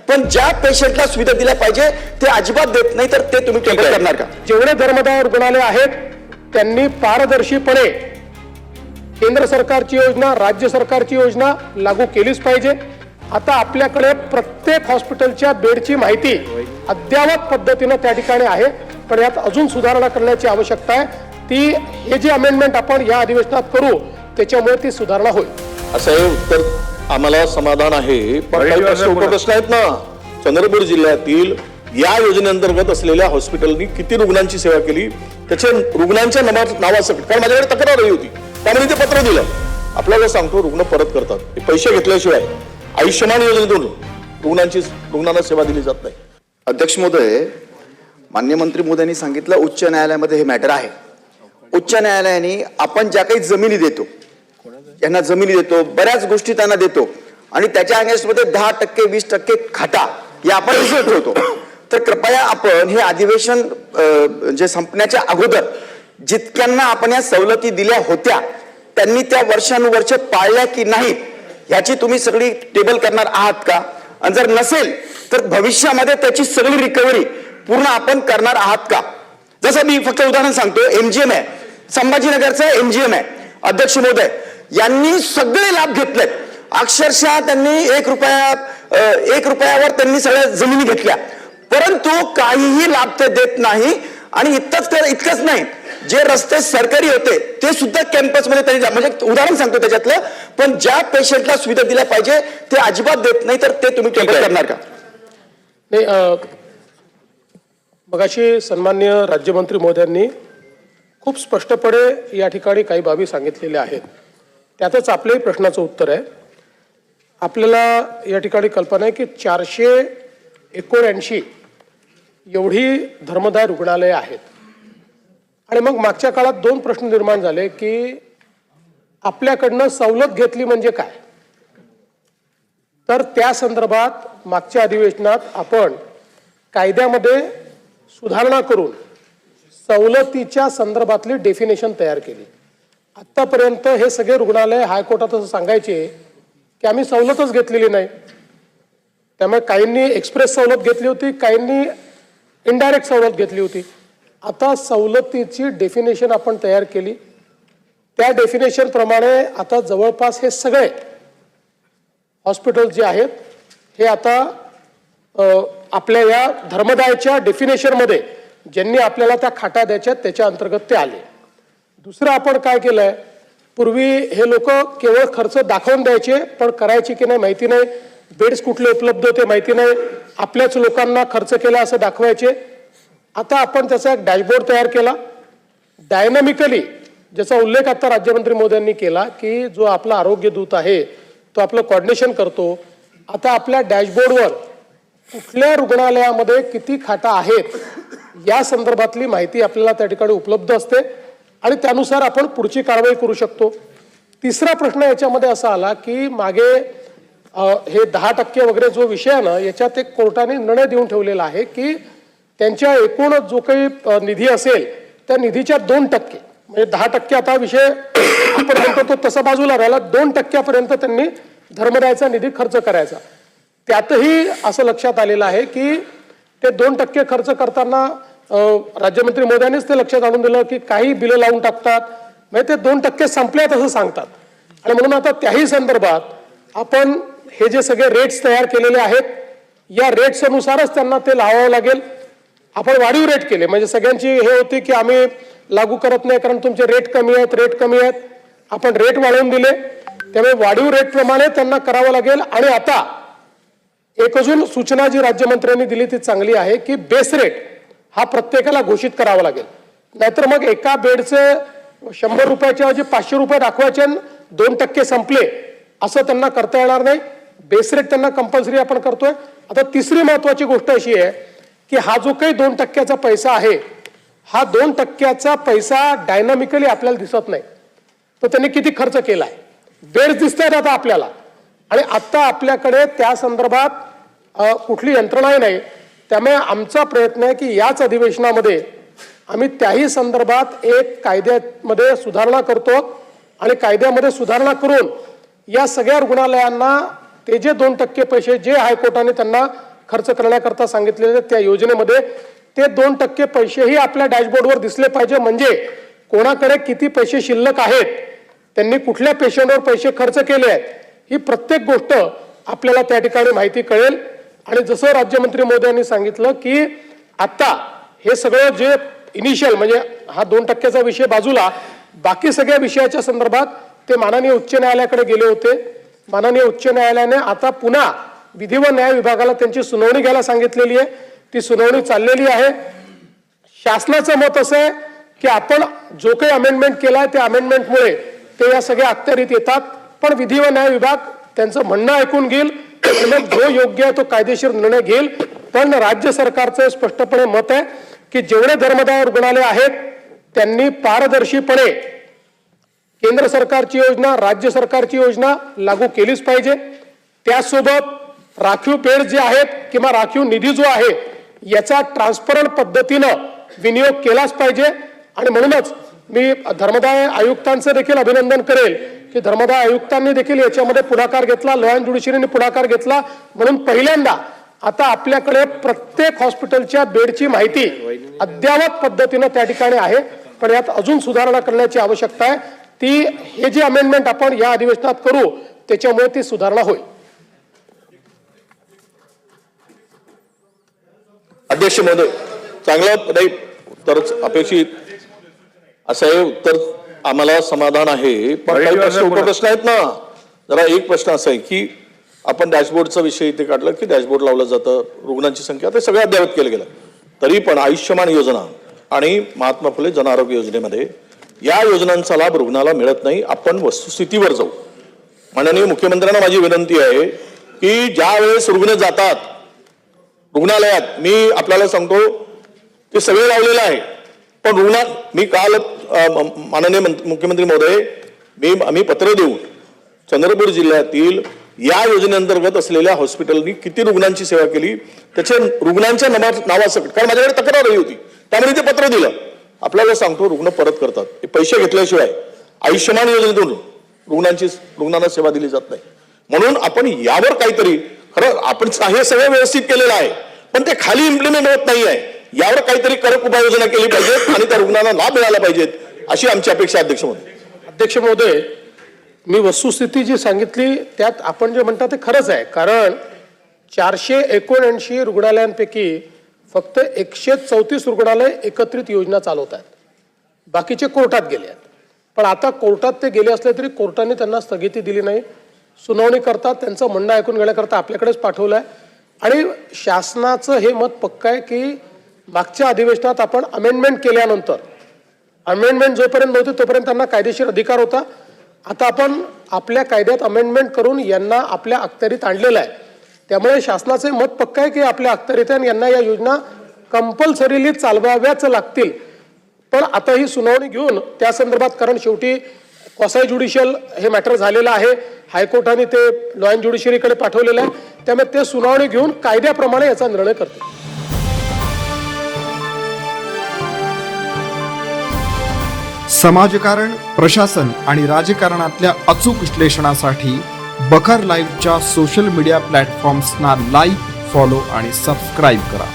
पण ज्या पेशंटला सुविधा दिल्या पाहिजे ते अजिबात देत नाही, तर ते तुम्ही टेबल करणार का? जेवढे धर्मदाय रुग्णालय आहेत त्यांनी पारदर्शीपणे केंद्र सरकारची योजना, राज्य सरकारची योजना लागू केलीच पाहिजे। आता आपल्याकडे प्रत्येक हॉस्पिटलच्या बेडची माहिती अद्ययावत पद्धतीने त्या ठिकाणी आहे, पण यात अजून सुधारणा करण्याची आवश्यकता आहे। ती हे जे अमेंडमेंट आपण या अधिवेशनात करू त्याच्यामुळे ती सुधारणा होईल। असं हे उत्तर आम्हाला समाधान आहे, पण काही प्रश्न आहेत ना। चंद्रपूर जिल्ह्यातील या योजनेअंतर्गत असलेल्या हॉस्पिटलनी किती रुग्णांची सेवा केली त्याच्या रुग्णांच्या नावासकट, कारण माझ्याकडे तक्रार आली होती त्यामुळे ते पत्र दिलं। आपल्याला सांगतो रुग्ण परत करतात, पैसे घेतल्याशिवाय आयुष्यमान योजनेतून रुग्णांना सेवा दिली जात नाही। अध्यक्ष महोदय, माननीय मंत्री महोदयांनी सांगितलं उच्च न्यायालयामध्ये हे मॅटर आहे। उच्च न्यायालयाने आपण ज्या काही जमिनी देतो, यांना जमिनी देतो, बऱ्याच गोष्टी त्यांना देतो आणि त्याच्या अगेन्स्टमध्ये 10%, 20% खाटा या आपण रिझल्ट ठेवतो। तर कृपया आपण हे अधिवेशन जे संपण्याच्या अगोदर जितक्यांना आपण या सवलती दिल्या होत्या त्यांनी त्या वर्षानुवर्ष पाळल्या की नाहीत याची तुम्ही सगळी टेबल करणार आहात का? आणि जर नसेल तर भविष्यामध्ये त्याची सगळी रिकव्हरी पूर्ण आपण करणार आहात का? जसं मी फक्त उदाहरण सांगतो, एमजीएम आहे, संभाजीनगरचं एमजीएम आहे। अध्यक्ष महोदय, यांनी सगळे लाभ घेतलेत, अक्षरशः त्यांनी 1 रुपयावर त्यांनी सगळ्या जमिनी घेतल्या, परंतु काहीही लाभ ते देत नाही। आणि इतकंच नाही, जे रस्ते सरकारी होते ते सुद्धा कॅम्पसमध्ये त्यांनी, म्हणजे उदाहरण सांगतो त्याच्यातलं, पण ज्या पेशंटला सुविधा दिल्या पाहिजे ते अजिबात देत नाही, तर ते तुम्ही टेबल करणार का? नाही, मगाशी सन्माननीय राज्यमंत्री महोदयांनी खूप स्पष्टपणे या ठिकाणी काही बाबी सांगितलेल्या आहेत, त्यातच आपल्याही प्रश्नाचं उत्तर आहे। आपल्याला या ठिकाणी कल्पना आहे की 479 एवढी धर्मदाय रुग्णालये आहेत आणि मग मागच्या काळात 2 प्रश्न निर्माण झाले की आपल्याकडनं सवलत घेतली म्हणजे काय। तर त्या संदर्भात मागच्या अधिवेशनात आपण कायद्यामध्ये सुधारणा करून सवलतीच्या संदर्भातली डेफिनेशन तयार केली। आतापर्यंत हे सगळे रुग्णालय हायकोर्टात असं सांगायचे की आम्ही सवलतच घेतलेली नाही, त्यामुळे काहींनी एक्सप्रेस सवलत घेतली होती, काहींनी इनडायरेक्ट सवलत घेतली होती। आता सवलतीची डेफिनेशन आपण तयार केली, त्या डेफिनेशन प्रमाणे आता जवळपास हे सगळे हॉस्पिटल जे आहेत हे आता आपल्या या धर्मदायच्या डेफिनेशनमध्ये ज्यांनी आपल्याला त्या खाटा द्यायच्या त्याच्या अंतर्गत ते आले। दुसरं आपण काय केलंय, पूर्वी हे लोक केवळ खर्च दाखवून द्यायचे, पण करायचे की नाही माहिती नाही, बेड्स कुठले उपलब्ध होते माहिती नाही, आपल्याच लोकांना खर्च केला असं दाखवायचे। आता आपण त्याचा एक डॅशबोर्ड तयार केला डायनामिकली, ज्याचा उल्लेख आता राज्यमंत्री महोदयांनी केला की जो आपला आरोग्य दूत आहे तो आपलं कोऑर्डिनेशन करतो। आता आपल्या डॅशबोर्डवर कुठल्या रुग्णालयामध्ये किती खाटा आहेत या संदर्भातली माहिती आपल्याला त्या ठिकाणी उपलब्ध असते आणि त्यानुसार आपण पुढची कारवाई करू शकतो। तिसरा प्रश्न याच्यामध्ये असा आला की मागे हे 10% वगैरे जो विषय आहे ना, याच्यात एक कोर्टाने निर्णय देऊन ठेवलेला आहे की त्यांच्या एकूण जो काही निधी असेल त्या निधीच्या 2%, म्हणजे 10% आता विषय आपण म्हणतो तो तसा बाजूला राहिला, 2% त्यांनी धर्मदायचा निधी खर्च करायचा। त्यातही असं लक्षात आलेलं आहे की ते 2% खर्च करताना राज्यमंत्री महोदयांनीच ते लक्षात आणून दिलं की काही बिलं लावून टाकतात, म्हणजे ते 2% संपल्यात असं सांगतात। आणि म्हणून आता त्याही संदर्भात आपण हे जे सगळे रेट्स तयार केलेले आहेत या रेट्स अनुसारच त्यांना ते लावावं लागेल। आपण वाढीव रेट केले, म्हणजे सगळ्यांची हे होती की आम्ही लागू करत नाही कारण तुमचे रेट कमी आहेत, आपण रेट वाढवून दिले, त्यामुळे वाढीव रेट प्रमाणे त्यांना करावं लागेल। आणि आता एक अजून सूचना जी राज्यमंत्र्यांनी दिली ती चांगली आहे की बेस रेट हा प्रत्येकाला घोषित करावा लागेल, नाहीतर मग एका बेडचे 100 रुपयाच्या ऐवजी 500 रुपये दाखवायचे, 2% संपले असं त्यांना करता येणार नाही। बेस रेट त्यांना कंपल्सरी आपण करतोय। आता तिसरी महत्वाची गोष्ट अशी आहे की हा जो काही 2%चा पैसा आहे, हा 2%चा पैसा डायनामिकली आपल्याला दिसत नाही, तर त्यांनी किती खर्च केलाय, बेड्स दिसतात आता आपल्याला, आणि आता आपल्याकडे त्या संदर्भात कुठली यंत्रणाही नाही। त्यामुळे आमचा प्रयत्न आहे की याच अधिवेशनामध्ये आम्ही त्याही संदर्भात एक कायद्यामध्ये सुधारणा करतो आणि कायद्यामध्ये सुधारणा करून या सगळ्या रुग्णालयांना ते जे 2% पैसे जे हायकोर्टाने त्यांना खर्च करण्याकरता सांगितलेले त्या योजनेमध्ये ते 2% पैसेही आपल्या डॅशबोर्डवर दिसले पाहिजे, म्हणजे कोणाकडे किती पैसे शिल्लक आहेत, त्यांनी कुठल्या पेशंटवर पैसे खर्च केले आहेत, ही प्रत्येक गोष्ट आपल्याला त्या ठिकाणी माहिती कळेल. आणि जसं राज्यमंत्री महोदयांनी सांगितलं की आता हे सगळं जे इनिशियल म्हणजे हा 2%चा विषय बाजूला, बाकी सगळ्या विषयाच्या संदर्भात ते माननीय उच्च न्यायालयाकडे गेले होते. माननीय उच्च न्यायालयाने आता पुन्हा विधी व न्याय विभागाला त्यांची सुनावणी घ्यायला सांगितलेली आहे. ती सुनावणी चाललेली आहे. शासनाचं मत असं आहे की आपण जो काही अमेंडमेंट केलाय त्या अमेंडमेंटमुळे ते या सगळ्या अखत्यारीत येतात, पण विधी व न्याय विभाग त्यांचं म्हणणं ऐकून घेईल आणि मग जो योग्य आहे तो कायदेशीर निर्णय घेईल. पण राज्य सरकारचं स्पष्टपणे मत आहे की जेवढे धर्मदाय रुग्णालय आहेत त्यांनी पारदर्शीपणे केंद्र सरकारची योजना, राज्य सरकारची योजना लागू केलीच पाहिजे. त्यासोबत राखीव बेड जे आहेत किंवा राखीव निधी जो आहे याचा ट्रान्सपरंट पद्धतीनं विनियोग केलाच पाहिजे. आणि म्हणूनच मी धर्मदाय आयुक्तांचं देखील अभिनंदन करेल की धर्मदाय आयुक्तांनी देखील याच्यामध्ये पुढाकार घेतला, लॉ अँड ज्युडिशरीने पुढाकार घेतला. म्हणून पहिल्यांदा आता आपल्याकडे प्रत्येक हॉस्पिटलच्या बेडची माहिती अद्ययावत पद्धतीनं त्या ठिकाणी आहे. पण यात अजून सुधारणा करण्याची आवश्यकता आहे. ती हे जे अमेंडमेंट आपण या अधिवेशनात करू त्याच्यामुळे ती सुधारणा होईल. अध्यक्ष महोदय, चांगलं नाही उत्तरच अपेक्षित असं आहे. उत्तर आम्हाला समाधान आहे, पण काही प्रश्न उपप्रश्न आहेत ना. जरा एक प्रश्न असा आहे की आपण डॅशबोर्डचा विषय इथे काढला की डॅशबोर्ड लावलं जातं, रुग्णांची संख्या ते सगळं अद्ययावत केलं गेलं. तरी पण आयुष्यमान योजना आणि महात्मा फुले जन आरोग्य योजनेमध्ये या योजनांचा लाभ रुग्णाला मिळत नाही. आपण वस्तुस्थितीवर जाऊ. माननीय मुख्यमंत्र्यांना माझी विनंती आहे की ज्या वेळेस रुग्ण जातात रुग्णालयात, मी आपल्याला सांगतो ते सगळे लावलेलं आहे, पण मी काल माननीय मुख्यमंत्री महोदय आम्ही पत्र देऊन चंद्रपूर जिल्ह्यातील या योजनेअंतर्गत असलेल्या हॉस्पिटलनी किती रुग्णांची सेवा केली त्याच्या रुग्णांच्या नावासकट, कारण माझ्याकडे तक्रार आली होती त्यामुळे ते पत्र दिलं. आपल्याला सांगतो रुग्ण परत करतात, हे पैसे घेतल्याशिवाय आयुष्यमान योजनेतून रुग्णांना सेवा दिली जात नाही. म्हणून आपण यावर काहीतरी, खरं आपण हे सगळं व्यवस्थित केलेलं आहे पण ते खाली इम्प्लिमेंट होत नाही आहे, यावर काहीतरी कडक उपाययोजना केली पाहिजे आणि त्या रुग्णांना लाभ मिळाला पाहिजेत अशी आमची अपेक्षा. अध्यक्ष महोदय, अध्यक्ष महोदय, मी वस्तुस्थिती जी सांगितली त्यात आपण जे म्हणता ते खरंच आहे. कारण 479 रुग्णालयांपैकी फक्त 134 रुग्णालय एकत्रित योजना चालवत आहेत, बाकीचे कोर्टात गेले आहेत. पण आता कोर्टात ते गेले असले तरी कोर्टाने त्यांना स्थगिती दिली नाही. सुनावणी करतात, त्यांचं म्हणणं ऐकून घेण्याकरता आपल्याकडेच पाठवलं आहे. आणि शासनाचं हे मत पक्क आहे की मागच्या अधिवेशनात आपण अमेंडमेंट केल्यानंतर, अमेंडमेंट जोपर्यंत नव्हती तोपर्यंत त्यांना कायदेशीर अधिकार होता. आता आपण आपल्या कायद्यात अमेंडमेंट करून यांना आपल्या अखत्यारीत आणलेलं आहे. त्यामुळे शासनाचे मत पक्क आहे की आपल्या अखत्यारीत आहे, यांना या योजना कंपल्सरीली चालवाव्याच लागतील. पण आता ही सुनावणी घेऊन त्या संदर्भात, कारण शेवटी क्वासाय ज्युडिशियल हे मॅटर झालेलं आहे, हायकोर्टाने ते लॉ अँड ज्युडिशरीकडे पाठवलेलं आहे, त्यामुळे ते सुनावणी घेऊन कायद्याप्रमाणे याचा निर्णय करतील. समाजकारण, प्रशासन आणि राजकारणातल्या अचूक विश्लेषणासाठी बखर लाईव्हच्या सोशल मीडिया प्लॅटफॉर्म्सना लाईक, फॉलो आणि सबस्क्राईब करा.